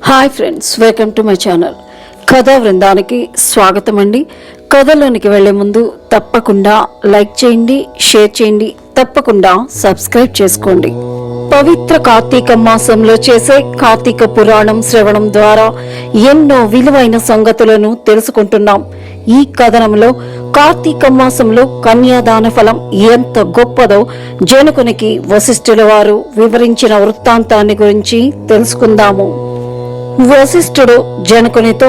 Hi friends, welcome to my channel. కథా బృందానికి స్వాగతం అండి. కథలోనికి వెళ్లే ముందు తప్పకుండా లైక్ చేయండి, షేర్ చేయండి, తప్పకుండా సబ్స్క్రైబ్ చేసుకోండి. పవిత్ర కార్తీక మాసంలో చేసే కార్తీక పురాణం శ్రవణం ద్వారా ఎన్నో విలువైన సంగతులను తెలుసుకుంటున్నాం. ఈ కథనంలో కార్తీక మాసంలో కన్యాదాన ఫలం ఎంత గొప్పదో జనకునికి వశిష్ఠుల వారు వివరించిన వృత్తాంతాన్ని గురించి తెలుసుకుందాము. వశిష్ఠుడు జనకునితో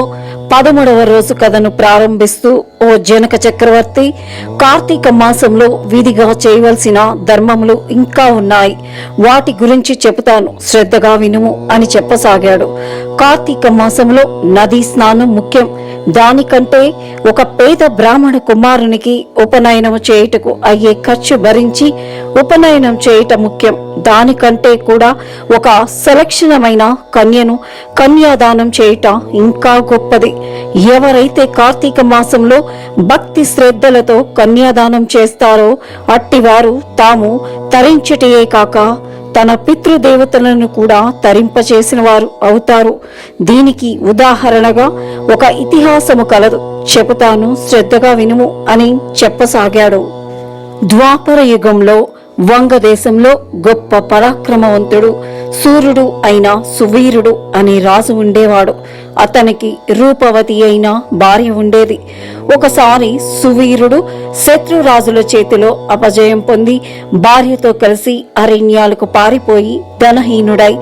13వ రోజు కథను ప్రారంభిస్తూ, ఓ జనక చక్రవర్తి, కార్తీక మాసంలో విధిగా చేయవలసిన ధర్మములు ఇంకా ఉన్నాయి. వాటి గురించి చెబుతాను, శ్రద్ధగా వినుము అని చెప్పసాగాడు. కార్తీక మాసంలో నదీ స్నానం ముఖ్యం. దానికంటే ఒక పేద బ్రాహ్మణ కుమారునికి ఉపనయనం చేయుటకు అయ్యే ఖర్చు భరించి ఉపనయనం చేయుట ముఖ్యం. దానికంటే కూడా ఒక సలక్షణమైన కన్యను కన్యాదానం చేయుట ఇంకా గొప్పది. ఎవరైతే కార్తీక మాసంలో భక్తి శ్రద్ధలతో కన్యాదానం చేస్తారో అట్టివారు తాము తరించటయే కాక తన పితృదేవతలను కూడా తరింపచేసిన వారు అవుతారు. దీనికి ఉదాహరణగా ఒక ఇతిహాసము కలదు, చెబుతాను, శ్రద్ధగా వినుము అని చెప్పసాగాడు. ద్వాపర యుగంలో వంగదేశంలో గొప్ప పరాక్రమవంతుడు సూర్యుడు అయిన సువీరుడు అనే రాజు ఉండేవాడు. అతనికి రూపవతి అయిన భార్య ఉండేది. ఒకసారి సువీరుడు శత్రురాజుల చేతిలో అపజయం పొంది భార్యతో కలిసి అరణ్యాలకు పారిపోయి ధనహీనుడై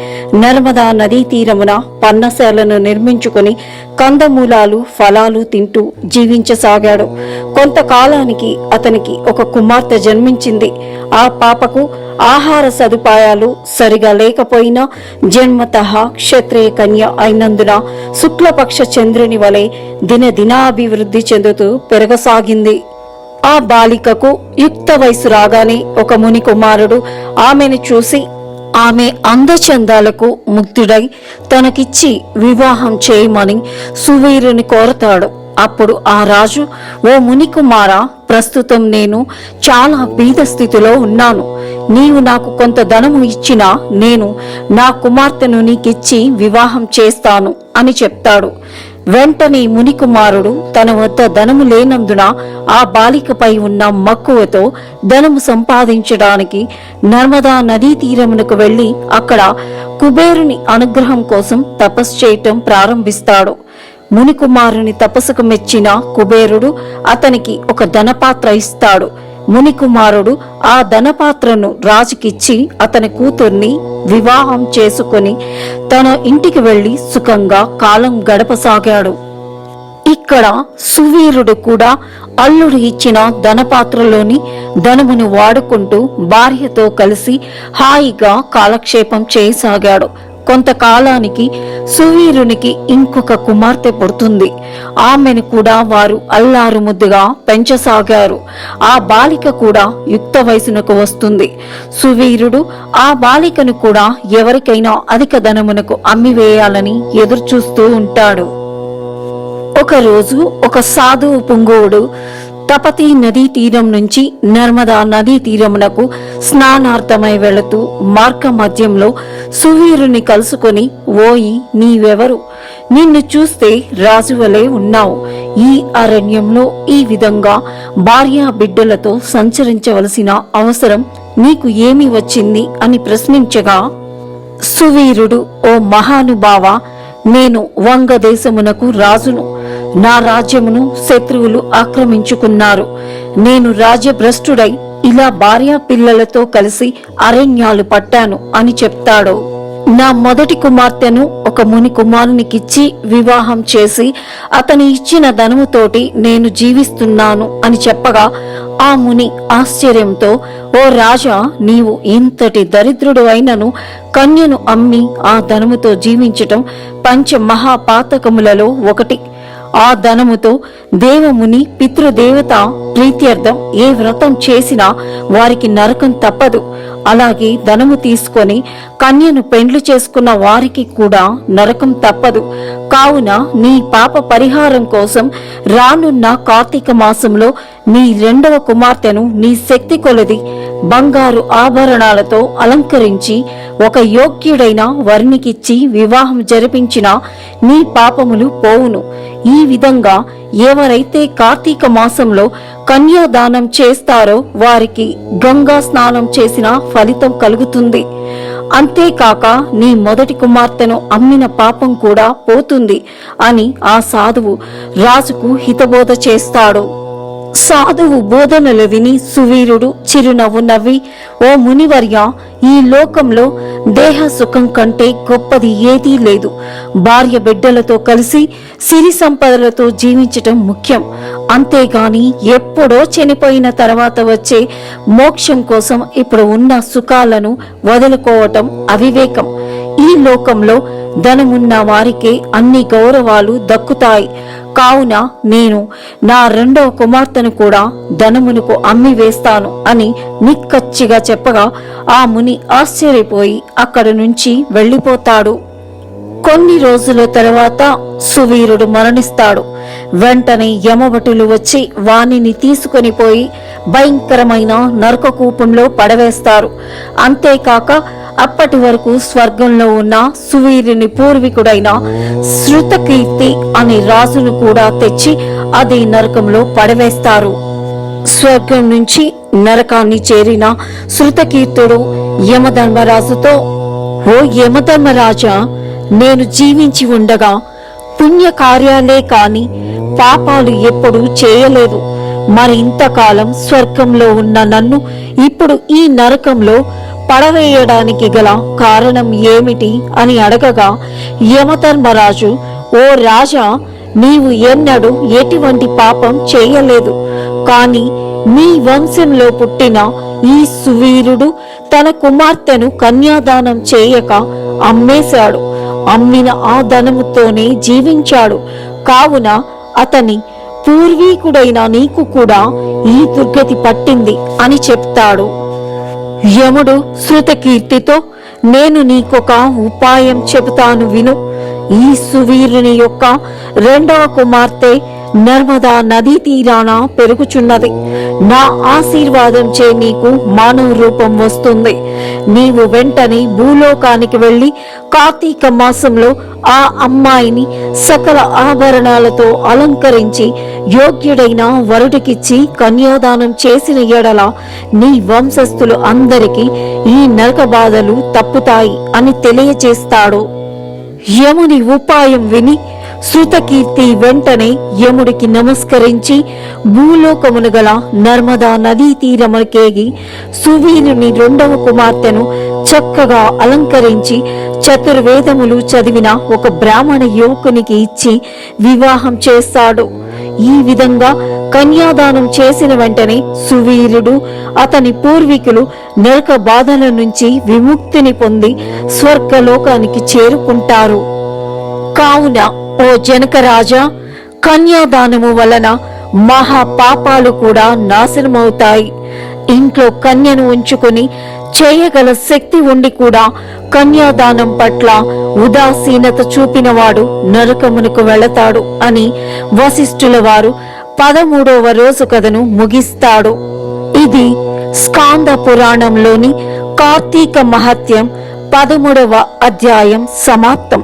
నర్మదా నదీ తీరమున పన్నశాలను నిర్మించుకుని కందమూలాలు ఫలాలు తింటూ జీవించసాగాడు. కొంతకాలానికి అతనికి ఒక కుమార్తె జన్మించింది. ఆ పాపకు ఆహార సదుపాయాలు సరిగా లేకపోయినా జన్మతః క్షత్రియ కన్య అయినందున శుక్లపక్ష చంద్రుని వలె దినదినాభివృద్ధి చెందుతూ పెరగసాగింది. ఆ బాలికకు యుక్త వయసు రాగానే ఒక ముని కుమారుడు ఆమెను చూసి ఆమె అందచందాలకు ముగ్ధుడై తనకిచ్చి వివాహం చేయమని సువీరుని కోరతాడు. అప్పుడు ఆ రాజు, ఓ మునికుమారా, ప్రస్తుతం నేను చాలా బీద స్థితిలో ఉన్నాను. నీవు నాకు కొంత ధనము ఇచ్చినా నేను నా కుమార్తెను నీకిచ్చి వివాహం చేస్తాను అని చెప్తాడు. వెంటనే మునికుమారుడు తన వద్ద ధనము లేనందున ఆ బాలికపై ఉన్న మక్కువతో ధనము సంపాదించడానికి నర్మదా నదీ తీరమునకు వెళ్లి అక్కడ కుబేరుని అనుగ్రహం కోసం తపస్సు చేయటం ప్రారంభిస్తాడు. మునికుమారుని తపస్సుకు మెచ్చిన కుబేరుడు అతనికి ఒక ధనపాత్ర ఇస్తాడు. మునికుమారుడు ఆ ధనపాత్రను రాజుకిచ్చి అతని కూతుర్ని వివాహం చేసుకుని తన ఇంటికి వెళ్లి సుఖంగా కాలం గడపసాగాడు. ఇక్కడ సువీరుడు కూడా అల్లుడు ఇచ్చిన ధనపాత్రలోని ధనమును వాడుకుంటూ భార్యతో కలిసి హాయిగా కాలక్షేపం చేయసాగాడు. కొంతకాలానికి సువీరునికి ఇంకొక కుమార్తె పుడుతుంది. ఆమెను కూడా వారు అల్లారు ముద్దుగా పెంచసాగారు. ఆ బాలిక కూడా యుక్త వయసునకు వస్తుంది. సువీరుడు ఆ బాలికను కూడా ఎవరికైనా అధిక ధనమునకు అమ్మివేయాలని ఎదురుచూస్తూ ఉంటాడు. ఒకరోజు ఒక సాధువు పుంగవుడు తపతీ నదీ తీరం నుంచి నర్మదా నదీ తీరమునకు స్నానార్థమై వెళుతూ మార్గ మధ్యంలో సువీరుని కలుసుకొని, ఓయి, నీవెవరు? నిన్ను చూస్తే రాజువలే ఉన్నావు. ఈ అరణ్యంలో ఈ విధంగా భార్యా బిడ్డలతో సంచరించవలసిన అవసరం నీకు ఏమి వచ్చింది అని ప్రశ్నించగా, సువీరుడు, ఓ మహానుభావ, నేను వంగదేశమునకు రాజును. నా రాజ్యమును శత్రువులు ఆక్రమించుకున్నారు. నేను రాజ్యభ్రష్టుడై ఇలా భార్యా పిల్లలతో కలిసి అరణ్యాలు పట్టాను అని చెప్తాడు. నా మొదటి కుమార్తెను ఒక ముని కుమారునికిచ్చి వివాహం చేసి అతని ఇచ్చిన ధనముతోటి నేను జీవిస్తున్నాను అని చెప్పగా ఆ ముని ఆశ్చర్యంతో, ఓ రాజా, నీవు ఇంతటి దరిద్రుడు అయినను కన్యను అమ్మి ఆ ధనముతో జీవించటం పంచ మహాపాతకములలో ఒకటి. ఆ ధనముతో దేవముని పితృదేవత ప్రీత్యర్థం ఏ వ్రతం చేసినా వారికి నరకం తప్పదు. అలాగే ధనము తీసుకొని కన్యను పెండ్లు చేసుకున్న వారికి కూడా నరకం తప్పదు. కావున నీ పాప పరిహారం కోసం రానున్న కార్తీక మాసంలో నీ రెండవ కుమార్తెను నీ శక్తి కొలది బంగారు ఆభరణాలతో అలంకరించి ఒక యోగ్యుడైన వరునికిచ్చి వివాహం జరిపించిన నీ పాపములు పోవును. ఈ విధంగా ఎవరైతే కార్తీక మాసంలో కన్యాదానం చేస్తారో వారికి గంగా స్నానం చేసిన ఫలితం కలుగుతుంది. అంతేకాక నీ మొదటి కుమార్తెను అమ్మిన పాపం కూడా పోతుంది అని ఆ సాధువు రాజుకు హితబోధ చేస్తాడు. సాధువు బోధనలు విని సువీరుడు చిరునవ్వు నవ్వి, ఓ మునివర్య, ఈ లోకంలో దేహ సుఖం కంటే గొప్పది ఏదీ లేదు. భార్య బిడ్డలతో కలిసి సిరి సంపదలతో జీవించటం ముఖ్యం. అంతేగాని ఎప్పుడో చనిపోయిన తర్వాత వచ్చే మోక్షం కోసం ఇప్పుడు ఉన్న సుఖాలను వదులుకోవటం అవివేకం. ఈ లోకంలో ధనమున్న వారికే అన్ని గౌరవాలు దక్కుతాయి. కావున నేను నా రెండవ కుమార్తెను కూడా ధనమునకు అమ్మి వేస్తాను అని నిక్కచ్చిగా చెప్పగా ఆ ముని ఆశ్చర్యపోయి అక్కడి నుంచి వెళ్లిపోతాడు. కొన్ని రోజుల తర్వాత సువీరుడు మరణిస్తాడు. వెంటనే యమభటులు వచ్చి వానిని తీసుకొని పోయి భయంకరమైన నరకకూపంలో పడవేస్తారు. అంతేకాక అప్పటి వరకు స్వర్గంలో ఉన్న సువీరుని పూర్వీకుడైన శృతకీర్తి అనే రాజును కూడా తెచ్చి అదే నరకంలో పడవేస్తారు. స్వర్గం నుంచి నరకాన్ని చేరిన శృతకీర్తుడు యమధర్మరాజుతో, ఓ యమధర్మరాజా, నేను జీవించి ఉండగా పుణ్య కార్యాలే కాని పాపాలు ఎప్పుడూ చేయలేదు. మరి ఇంతకాలం స్వర్గంలో ఉన్న నన్ను ఇప్పుడు ఈ నరకంలో పడవేయడానికి గల కారణం ఏమిటి అని అడగగా యమధర్మరాజు, ఓ రాజా, నీవు ఎన్నడూ ఎటువంటి పాపం చేయలేదు. కాని మీ వంశంలో పుట్టిన ఈ సువీరుడు తన కుమార్తెను కన్యాదానం చేయక అమ్మేశాడు. అమ్మిన ఆ ధనముతోనే జీవించాడు. కావున అతని పూర్వీకుడైన నీకు కూడా ఈ దుర్గతి పట్టింది అని చెప్తాడు. యముడు శృతకీర్తితో, నేను నీకొక ఉపాయం చెబుతాను విను. ఈ సువీరుని యొక్క రెండవ కుమార్తె నర్మదా నదీ తీరాన పెరుగుచున్నది. నా ఆశీర్వాదం చే నీకు మానవ రూపం వస్తుంది. నీవు వెంటనే భూలోకానికి వెళ్లి కార్తీక మాసంలో ఆ అమ్మాయిని సకల ఆభరణాలతో అలంకరించి యోగ్యుడైన వరుడికిచ్చి కన్యాదానం చేసిన ఎడల నీ వంశస్థులు అందరికీ ఈ నరక బాధలు తప్పుతాయి అని తెలియజేస్తాడు. యముని ఉపాయం విని శృతకీర్తి వెంటనే యముడికి నమస్కరించి భూలోకమును గల నర్మదా నదీ తీరముకేగి సువీరుని రెండవ కుమార్తెను చక్కగా అలంకరించి చతుర్వేదములు చదివిన ఒక బ్రాహ్మణ యువకునికి ఇచ్చి వివాహం చేస్తాడు. ఈ విధంగా కన్యాదానం చేసిన వెంటనే సువీరుడు అతని పూర్వీకులు నరక బాధల నుంచి విముక్తిని పొంది స్వర్గలోకానికి చేరుకుంటారు. కావున ఓ జనకరాజా, కన్యాదానము వలన మహా పాపాలు కూడా నాశనమవుతాయి. ఇంట్లో కన్యను ఉంచుకుని చేయగల శక్తి ఉండి కూడా కన్యాదానం పట్ల ఉదాసీనత చూపినవాడు నరకమునకు వెళతాడు అని వశిష్ఠుల వారు 13వ రోజు కథను ముగిస్తాడు. ఇది స్కాంద పురాణంలోని కార్తీక మహత్యం 13వ అధ్యాయం సమాప్తం.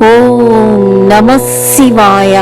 ఓం నమః శివాయ.